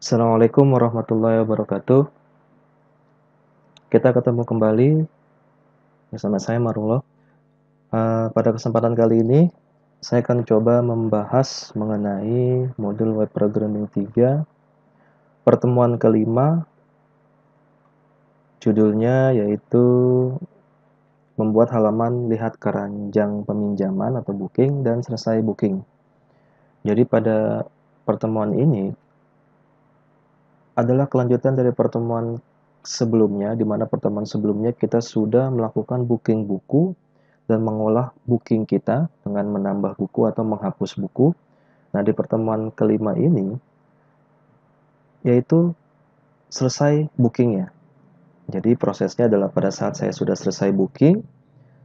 Assalamualaikum warahmatullahi wabarakatuh. Kita ketemu kembali bersama saya Marullah. Pada kesempatan kali ini, saya akan coba membahas mengenai modul web programming 3, pertemuan kelima, judulnya yaitu membuat halaman lihat keranjang peminjaman atau booking dan selesai booking. Jadi pada pertemuan ini adalah kelanjutan dari pertemuan sebelumnya, di mana pertemuan sebelumnya kita sudah melakukan booking buku dan mengolah booking kita dengan menambah buku atau menghapus buku. Nah, di pertemuan kelima ini, yaitu selesai bookingnya. Jadi prosesnya adalah pada saat saya sudah selesai booking,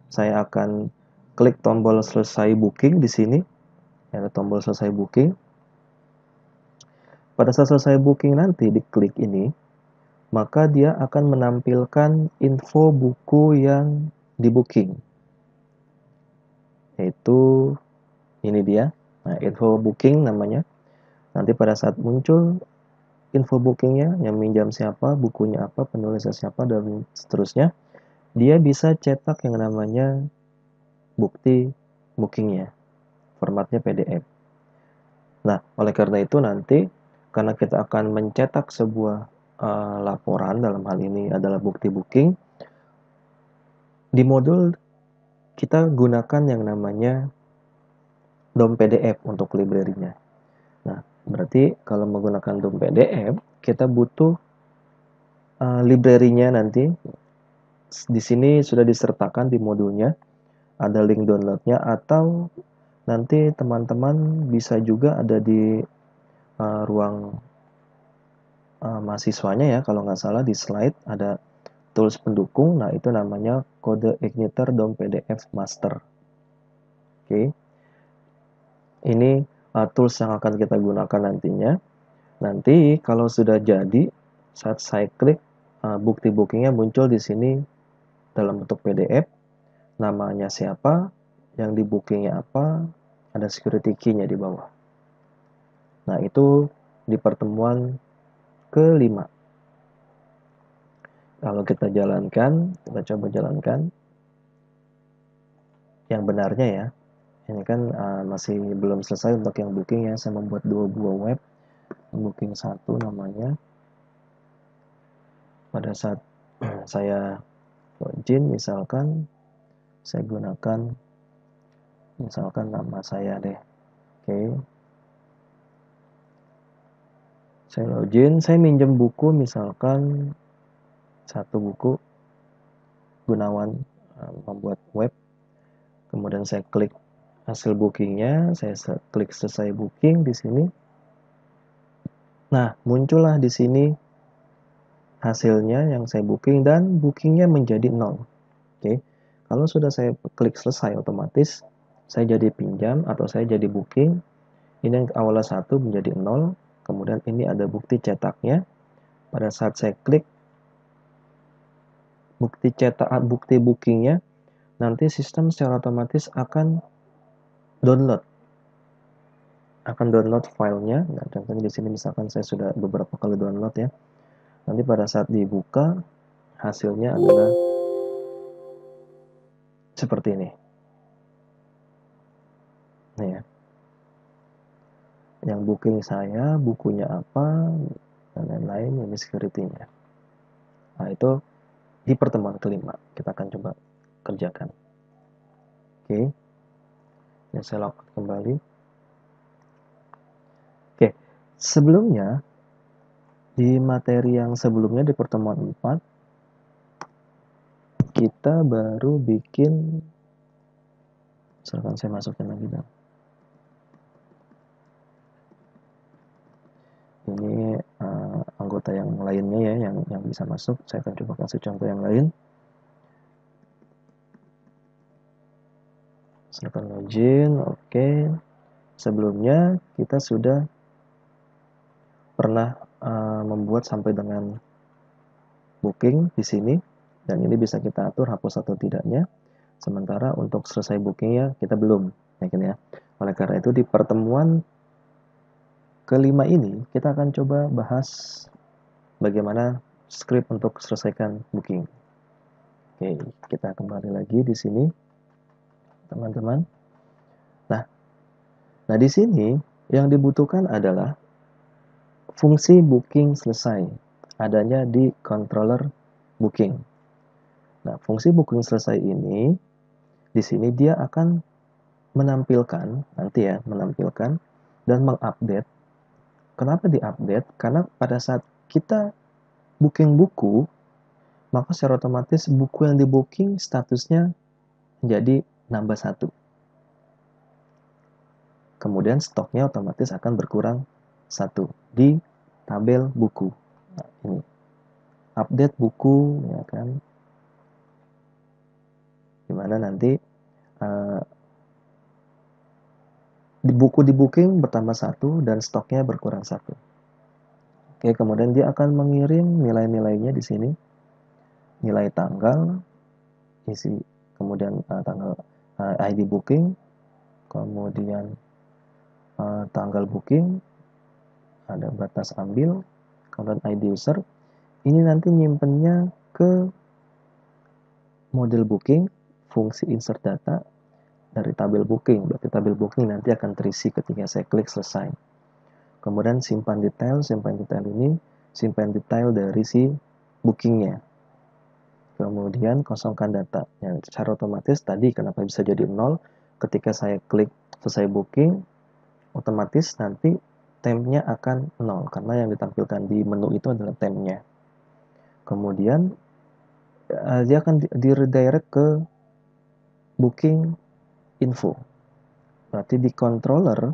saya akan klik tombol selesai booking di sini. Ada tombol selesai booking. Pada saat selesai booking nanti diklik ini, maka dia akan menampilkan info buku yang di booking. Yaitu ini dia. Nah, info booking namanya. Nanti pada saat muncul info bookingnya, yang minjam siapa, bukunya apa, penulisnya siapa, dan seterusnya, dia bisa cetak yang namanya bukti bookingnya, formatnya PDF. Nah, oleh karena itu nanti, karena kita akan mencetak sebuah laporan, dalam hal ini adalah bukti booking, di modul kita gunakan yang namanya DOM PDF untuk library-nya. Nah, berarti kalau menggunakan DOM PDF, kita butuh library-nya nanti. Di sini sudah disertakan di modulnya, ada link download-nya, atau nanti teman-teman bisa juga ada di ruang mahasiswanya ya, kalau nggak salah di slide ada tools pendukung. Nah, itu namanya kode igniter DOM PDF master. Oke. Ini tools yang akan kita gunakan nantinya. Nanti kalau sudah jadi, saat saya klik, bukti bookingnya muncul di sini dalam bentuk PDF, namanya siapa, yang di bookingnya apa, ada security key-nya di bawah. Nah, itu di pertemuan kelima. Kalau kita jalankan, kita coba jalankan yang benarnya ya. Ini kan masih belum selesai untuk yang booking ya. Saya membuat 2 buah web. Booking 1 namanya. Pada saat saya login, misalkan saya gunakan misalkan nama saya deh. Oke. Saya login, saya minjem buku misalkan satu buku Gunawan membuat web. Kemudian saya klik hasil bookingnya, saya klik selesai booking di sini. Nah, muncullah di sini hasilnya yang saya booking dan bookingnya menjadi 0. Oke. Kalau sudah saya klik selesai, otomatis saya jadi pinjam atau saya jadi booking. Ini yang awalnya 1 menjadi 0. Kemudian ini ada bukti cetaknya. Pada saat saya klik bukti cetak, bukti bookingnya, nanti sistem secara otomatis akan download filenya. Nah, contohnya di sini misalkan saya sudah beberapa kali download ya. Nanti pada saat dibuka hasilnya adalah seperti ini. Nih ya. Yang booking saya, bukunya apa, dan lain-lain, ini security-nya. Nah, itu di pertemuan kelima kita akan coba kerjakan. Oke. Ini saya lakukan kembali. Oke. Sebelumnya di materi yang sebelumnya di pertemuan 4 kita baru bikin, misalkan saya masukin lagi dong. Ini anggota yang lainnya ya, yang bisa masuk. Saya akan coba kasih contoh yang lain. Misalkan login, oke. Sebelumnya kita sudah pernah membuat sampai dengan booking di sini, dan ini bisa kita atur hapus atau tidaknya. Sementara untuk selesai bookingnya kita belum, ya kan ya. Oleh karena itu di pertemuan kelima ini kita akan coba bahas bagaimana script untuk selesaikan booking. Oke, kita kembali lagi di sini, teman-teman. Nah, di sini yang dibutuhkan adalah fungsi booking selesai, adanya di controller booking. Nah, fungsi booking selesai ini, di sini dia akan menampilkan, nanti ya, menampilkan dan mengupdate. Kenapa diupdate? Karena pada saat kita booking buku, maka secara otomatis buku yang di booking statusnya menjadi nambah 1. Kemudian stoknya otomatis akan berkurang 1 di tabel buku. Nah, ini update buku, ya kan, dimana nanti di buku di booking bertambah 1 dan stoknya berkurang 1. Oke, kemudian dia akan mengirim nilai-nilainya di sini, nilai tanggal, isi, kemudian tanggal ID booking, kemudian tanggal booking, ada batas ambil, kemudian ID user. Ini nanti nyimpennya ke model booking, fungsi insert data dari tabel booking. Berarti tabel booking nanti akan terisi ketika saya klik selesai. Kemudian simpan detail ini simpan detail dari si bookingnya. Kemudian kosongkan data. Ya, secara otomatis tadi kenapa bisa jadi 0, ketika saya klik selesai booking, otomatis nanti temnya akan 0 karena yang ditampilkan di menu itu adalah temnya. Kemudian dia akan di redirect ke booking info. Berarti di controller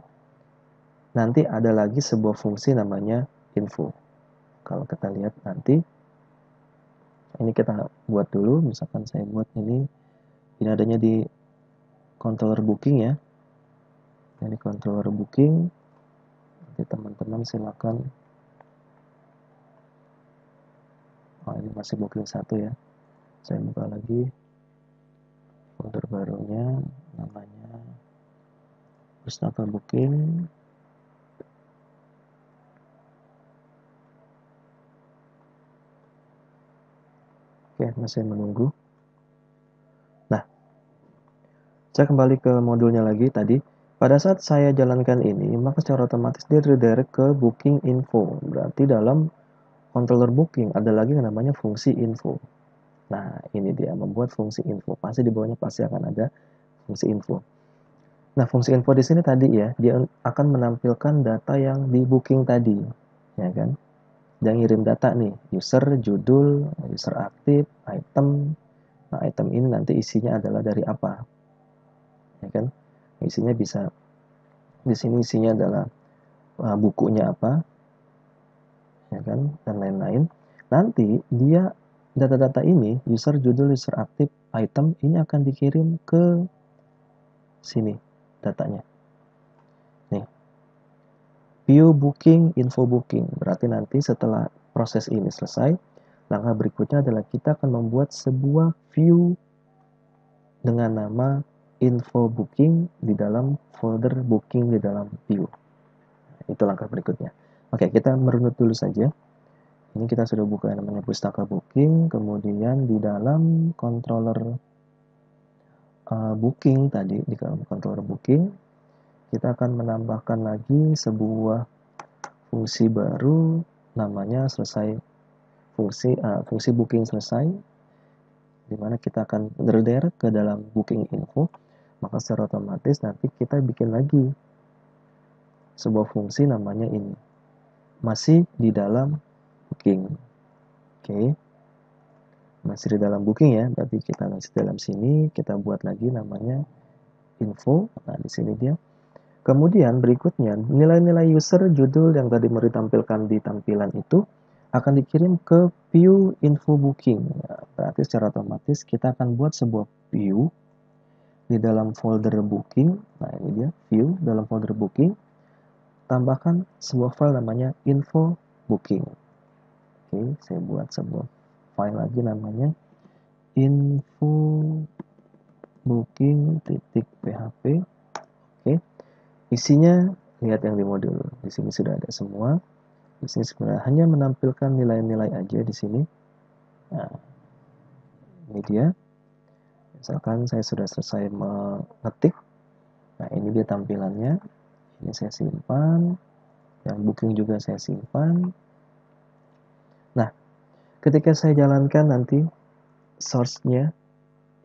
nanti ada lagi sebuah fungsi namanya info. Kalau kita lihat nanti, ini kita buat dulu, misalkan saya buat ini adanya di controller booking ya. Ini controller booking. Nanti teman-teman silakan. Oh, ini masih booking 1 ya. Saya buka lagi folder barunya, namanya Pustaka Booking. Oke, masih menunggu. Nah, saya kembali ke modulnya lagi tadi. Pada saat saya jalankan ini, maka secara otomatis dia redirect ke booking info. Berarti dalam controller booking ada lagi yang namanya fungsi info. Nah, ini dia membuat fungsi info. Pasti di bawahnya pasti akan ada fungsi info. Nah, fungsi info di sini tadi ya, dia akan menampilkan data yang di booking tadi, ya kan? Dia ngirim data nih, user, judul, user aktif, item. Nah, item ini nanti isinya adalah dari apa, ya kan? Isinya bisa di sini isinya adalah bukunya apa, ya kan, dan lain-lain. Nanti dia data-data ini, user, judul, user aktif, item ini akan dikirim ke sini datanya. Nih, view booking, info booking. Berarti nanti setelah proses ini selesai, langkah berikutnya adalah kita akan membuat sebuah view dengan nama info booking di dalam folder booking di dalam view. Itu langkah berikutnya. Oke, kita merunut dulu saja. Ini kita sudah buka yang namanya Pustaka Booking, kemudian di dalam controller booking tadi, di dalam controller booking, kita akan menambahkan lagi sebuah fungsi baru namanya selesai fungsi booking selesai, di mana kita akan redirect ke dalam booking info. Maka secara otomatis nanti kita bikin lagi sebuah fungsi namanya ini, masih di dalam booking. Oke, masih di dalam booking ya, berarti kita masih dalam sini, kita buat lagi namanya info. Nah, di sini dia. Kemudian berikutnya, nilai-nilai user, judul yang tadi ditampilkan di tampilan itu akan dikirim ke view info booking. Nah, berarti secara otomatis kita akan buat sebuah view di dalam folder booking. Nah, ini dia, view dalam folder booking. Tambahkan sebuah file namanya info booking. Oke, saya buat sebuah file lagi namanya info booking.php. Oke, isinya lihat yang di modul. Di sini sudah ada semua. Di sini sebenarnya hanya menampilkan nilai-nilai aja di sini. Nah, ini dia. Misalkan saya sudah selesai mengetik. Nah, ini dia tampilannya. Ini saya simpan. Yang booking juga saya simpan. Nah, ketika saya jalankan nanti source-nya,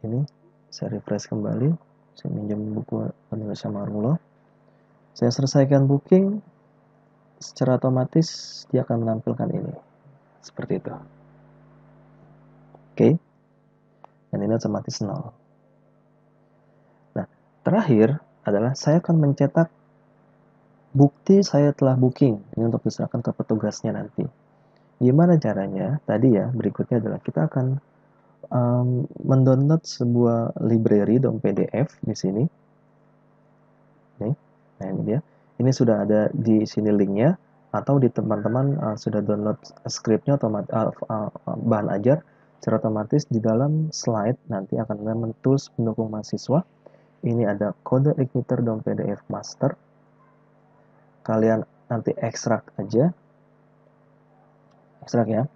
ini saya refresh kembali. Saya minjam buku penulis Marmulo. Saya selesaikan booking, secara otomatis dia akan menampilkan ini. Seperti itu. Oke. Dan ini otomatis 0. Nah, terakhir adalah saya akan mencetak bukti saya telah booking. Ini untuk diserahkan ke petugasnya nanti. Gimana caranya? Tadi ya, berikutnya adalah kita akan mendownload sebuah library .pdf di sini. Nih, nah ini dia. Ini sudah ada di sini linknya, atau di teman-teman sudah download scriptnya bahan ajar secara otomatis di dalam slide nanti akan ada tools pendukung mahasiswa. Ini ada kode igniter .pdf master. Kalian nanti ekstrak aja, ekstrak ya.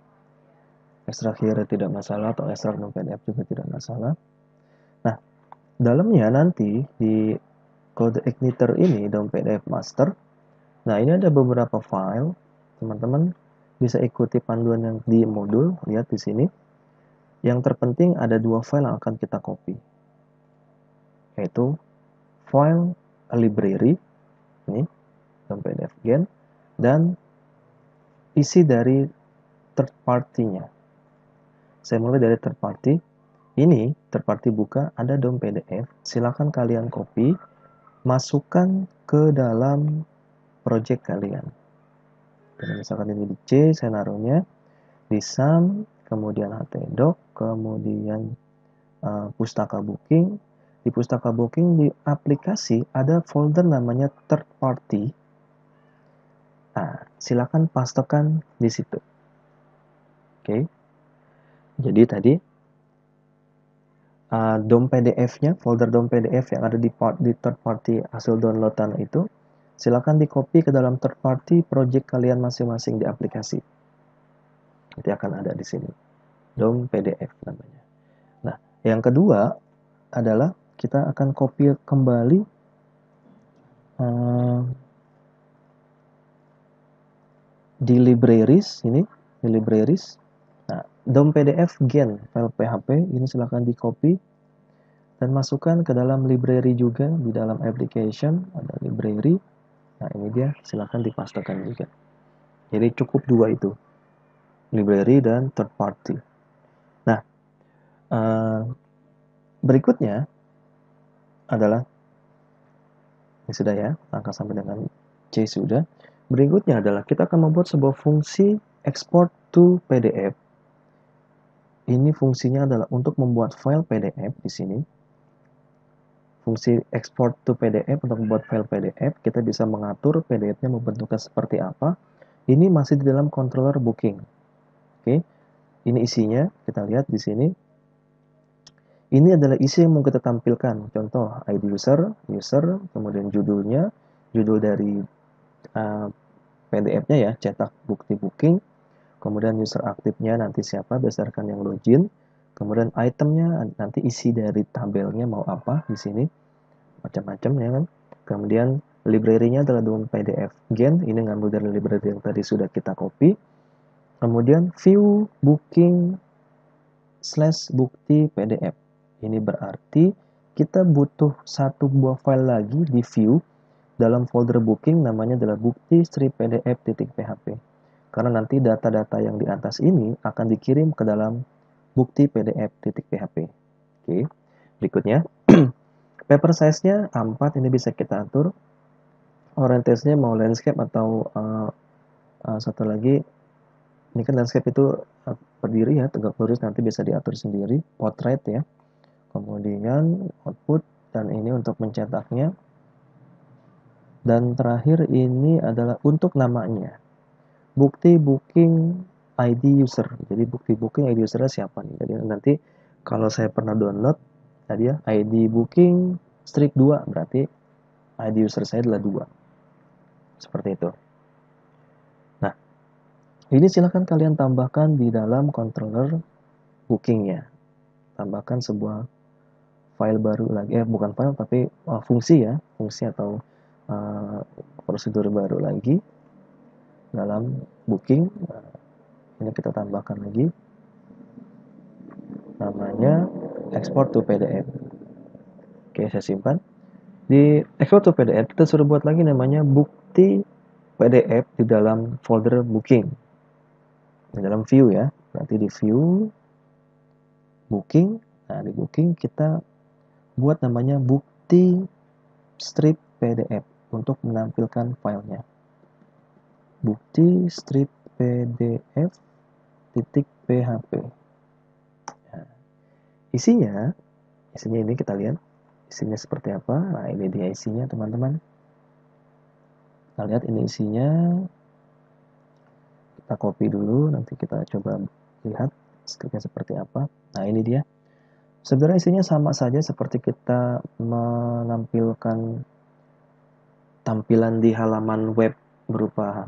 Ekstrak here tidak masalah, atau ekstrak .pdf juga tidak masalah. Nah, dalamnya nanti di kode igniter ini .pdf master. Nah, ini ada beberapa file. Teman-teman bisa ikuti panduan yang di modul, lihat di sini. Yang terpenting ada 2 file yang akan kita copy. Yaitu file library ini .pdf gen dan isi dari third party-nya. Saya mulai dari third party. Ini third party buka, ada .pdf. Silakan kalian copy, masukkan ke dalam project kalian. Jadi misalkan ini di C, saya naruhnya di SAM, kemudian htdoc, kemudian pustaka booking. Di pustaka booking di aplikasi ada folder namanya third party. Nah, silakan pastekan di situ. Oke. Jadi tadi DOM PDF-nya, folder DOM PDF yang ada di third party hasil downloadan itu, silakan di copy ke dalam third party project kalian masing-masing di aplikasi. Nanti akan ada di sini. DOM PDF namanya. Nah, yang kedua adalah kita akan copy kembali di libraries ini, di libraries. Nah, DOM PDF gen file PHP ini silahkan di copy dan masukkan ke dalam library juga. Di dalam application ada library. Nah, ini dia, silahkan dipastekan juga. Jadi cukup 2 itu, library dan third party. Nah, berikutnya adalah ini sudah ya, langkah sampai dengan C sudah. Berikutnya adalah kita akan membuat sebuah fungsi export to PDF. Ini fungsinya adalah untuk membuat file PDF di sini. Fungsi export to PDF untuk membuat file PDF, kita bisa mengatur PDF-nya membentuknya seperti apa. Ini masih di dalam controller booking. Oke. Ini isinya, kita lihat di sini. Ini adalah isi yang mau kita tampilkan. Contoh, ID user, kemudian judulnya, judul dari PDF-nya ya, cetak bukti booking. Kemudian user aktifnya nanti siapa berdasarkan yang login. Kemudian itemnya nanti isi dari tabelnya mau apa di sini, macam-macam ya kan. Kemudian library-nya adalah DOM PDF gen, ini ngambil dari library yang tadi sudah kita copy. Kemudian view booking / bukti PDF. Ini berarti kita butuh satu buah file lagi di view dalam folder booking, namanya adalah bukti-pdf.php. Karena nanti data-data yang di atas ini akan dikirim ke dalam bukti pdf.php. Oke. Berikutnya, paper size-nya A4, ini bisa kita atur. Orientasinya mau landscape atau satu lagi, ini kan landscape itu berdiri ya, tegak lurus, nanti bisa diatur sendiri. Portrait ya. Kemudian output, dan ini untuk mencetaknya. Dan terakhir ini adalah untuk namanya. Bukti booking ID user. Jadi bukti booking ID usernya siapa nih. Jadi nanti kalau saya pernah download tadi ya, ID booking strip 2 berarti ID user saya adalah 2. Seperti itu. Nah, ini silahkan kalian tambahkan di dalam controller bookingnya. Tambahkan sebuah file baru lagi, bukan file tapi fungsi ya, fungsi atau prosedur baru lagi dalam booking. Ini kita tambahkan lagi, namanya export to PDF. Oke, saya simpan. Di export to PDF kita suruh buat lagi namanya bukti PDF di dalam folder booking, di dalam view ya. Nanti di view booking, nah di booking kita buat namanya bukti strip PDF untuk menampilkan filenya. Bukti strip PDF .php. Nah, isinya ini kita lihat isinya seperti apa. Nah, ini dia isinya teman-teman. Kita lihat ini isinya. Kita copy dulu, nanti kita coba lihat skripnya seperti apa. Nah, ini dia. Sebenarnya isinya sama saja seperti kita menampilkan tampilan di halaman web berupa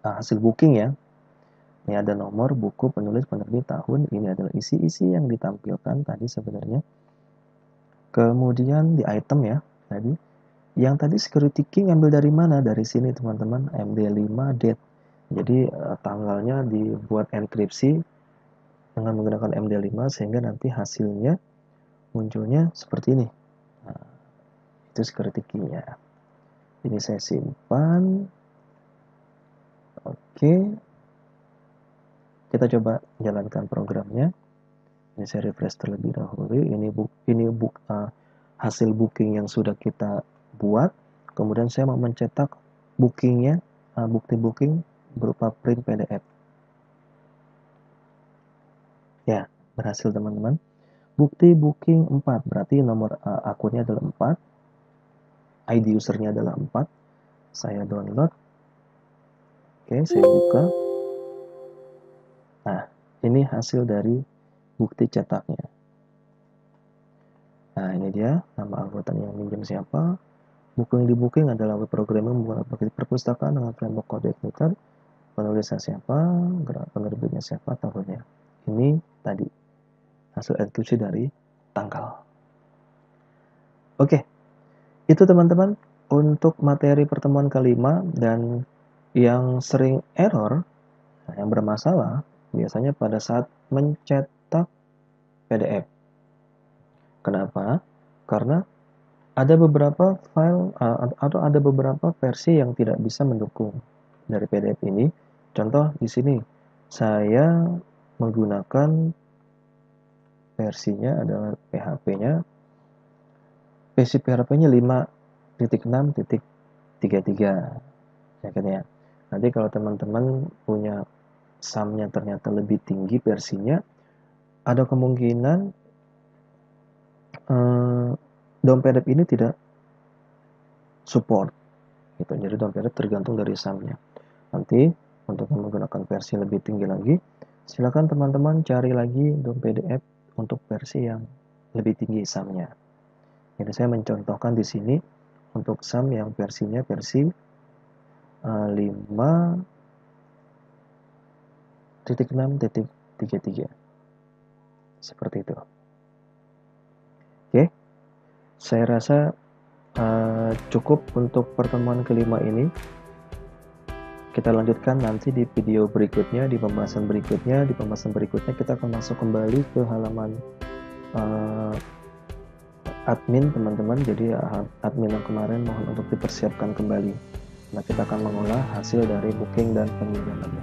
hasil booking ya. Ini ada nomor, buku, penulis, penerbit, tahun. Ini adalah isi-isi yang ditampilkan tadi sebenarnya. Kemudian di item ya, tadi. Yang tadi security key ngambil dari mana? Dari sini teman-teman, MD5 date. Jadi tanggalnya dibuat enkripsi dengan menggunakan MD5 sehingga nanti hasilnya munculnya seperti ini. Nah, itu security key-nya. Ini saya simpan. Oke. Kita coba jalankan programnya. Ini saya refresh terlebih dahulu. Ini hasil booking yang sudah kita buat. Kemudian saya mau mencetak bookingnya, bukti booking berupa print PDF. Ya, berhasil teman-teman. Bukti booking 4, berarti nomor akunnya adalah 4. ID usernya adalah 4. Saya download. Oke, saya buka. Nah, ini hasil dari bukti cetaknya. Nah, ini dia nama anggota yang minjem siapa. Buku yang di booking adalah web programming menggunakan perpustakaan dengan framework kode editor. Penulisnya siapa, penerbitnya siapa, tahunnya. Ini tadi hasil enkripsi dari tanggal. Oke, itu teman-teman untuk materi pertemuan kelima. Dan yang sering error, yang bermasalah biasanya pada saat mencetak PDF. Kenapa? Karena ada beberapa file atau ada beberapa versi yang tidak bisa mendukung dari PDF ini. Contoh di sini saya menggunakan versinya adalah PHP-nya. Versi PHP-nya 5.6.33 ya kan ya. Nanti kalau teman-teman punya SAM-nya ternyata lebih tinggi versinya, ada kemungkinan DOM PDF ini tidak support gitu. Jadi DOM PDF tergantung dari SAM-nya. Nanti untuk menggunakan versi lebih tinggi lagi, silakan teman-teman cari lagi DOM PDF untuk versi yang lebih tinggi SAM-nya. Jadi saya mencontohkan di sini untuk SAM yang versinya versi 5.6.33 seperti itu. Oke, saya rasa cukup untuk pertemuan kelima ini. Kita lanjutkan nanti di video berikutnya, di pembahasan berikutnya. Di pembahasan berikutnya kita akan masuk kembali ke halaman admin teman-teman. Jadi admin yang kemarin mohon untuk dipersiapkan kembali. Nah, kita akan mengolah hasil dari booking dan peminjamannya.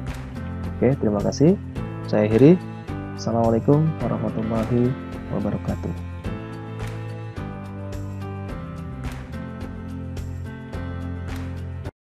Oke, terima kasih. Saya akhiri. Assalamualaikum warahmatullahi wabarakatuh.